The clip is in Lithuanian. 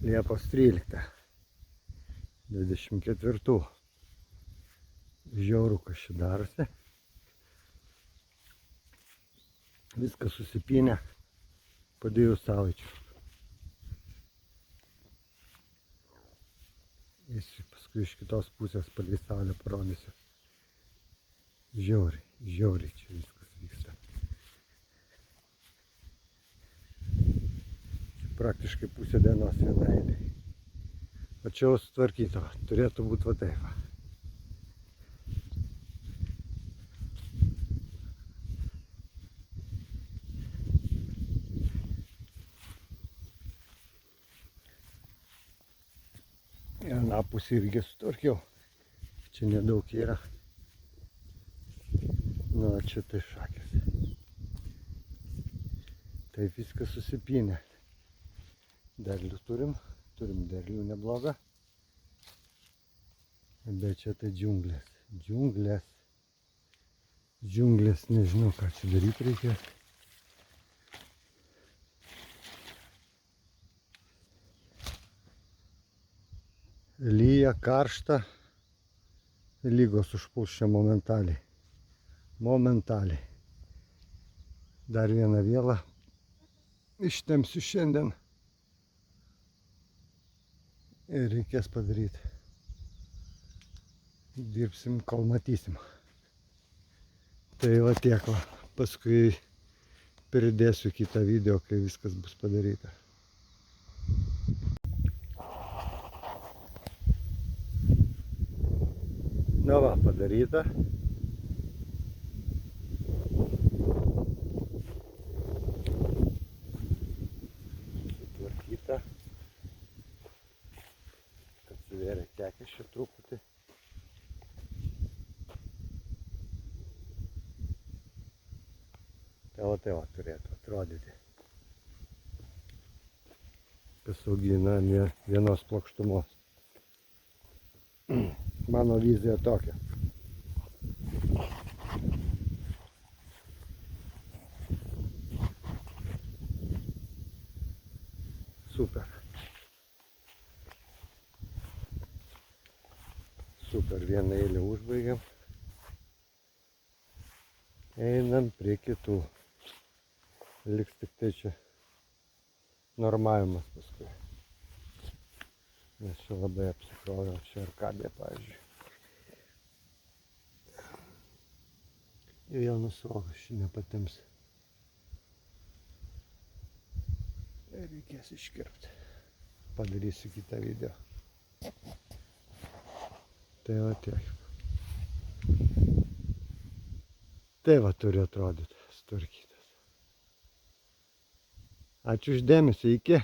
Liepos 13. 24. Žiauru, kas čia darosi. Viskas susipynė po 2 savaičių. Paskui iš kitos pusės palei saulę parodysiu. Žiauriai čia viskas vyksta. Čia praktiškai pusė dienos vienaidai. O čia jau sutvarkyto, turėtų būti va taip. Vieną pusę irgi sutvarkiau. Čia nedaug yra. Nu, čia tai šakės. Tai viskas susipynė. Derlių turim derlių neblogą. Bet čia tai džiunglės. Džiunglės, nežinau, ką čia daryti reikia. Lyja, karšta. Lygos užpuls čia momentaliai. Dar vieną vielą ištempsiu šiandien. Ir reikės padaryti. Dirbsim, kol matysim. Tai va tiek va. Paskui pridėsiu kitą video, kai viskas bus padaryta. Na va, padaryta. Sutvarkyta. Atsivėrė kekės čia truputį. Tai va turėtų atrodyti. Kas augina vienos plokštumos. Mano vizija tokia. Super. Vieną eilę užbaigiam. Einam prie kitų. Liks tik tai čia normavimas paskui. Nes čia labai apsikrovė, čia arkadė, pavyzdžiui. Jau nusrogas čia nepatems. Reikės iškirpti. Padarysiu kitą video. Tai va tiek. Tai va turi atrodyti sutvarkytas. Ačiū už dėmesį, iki.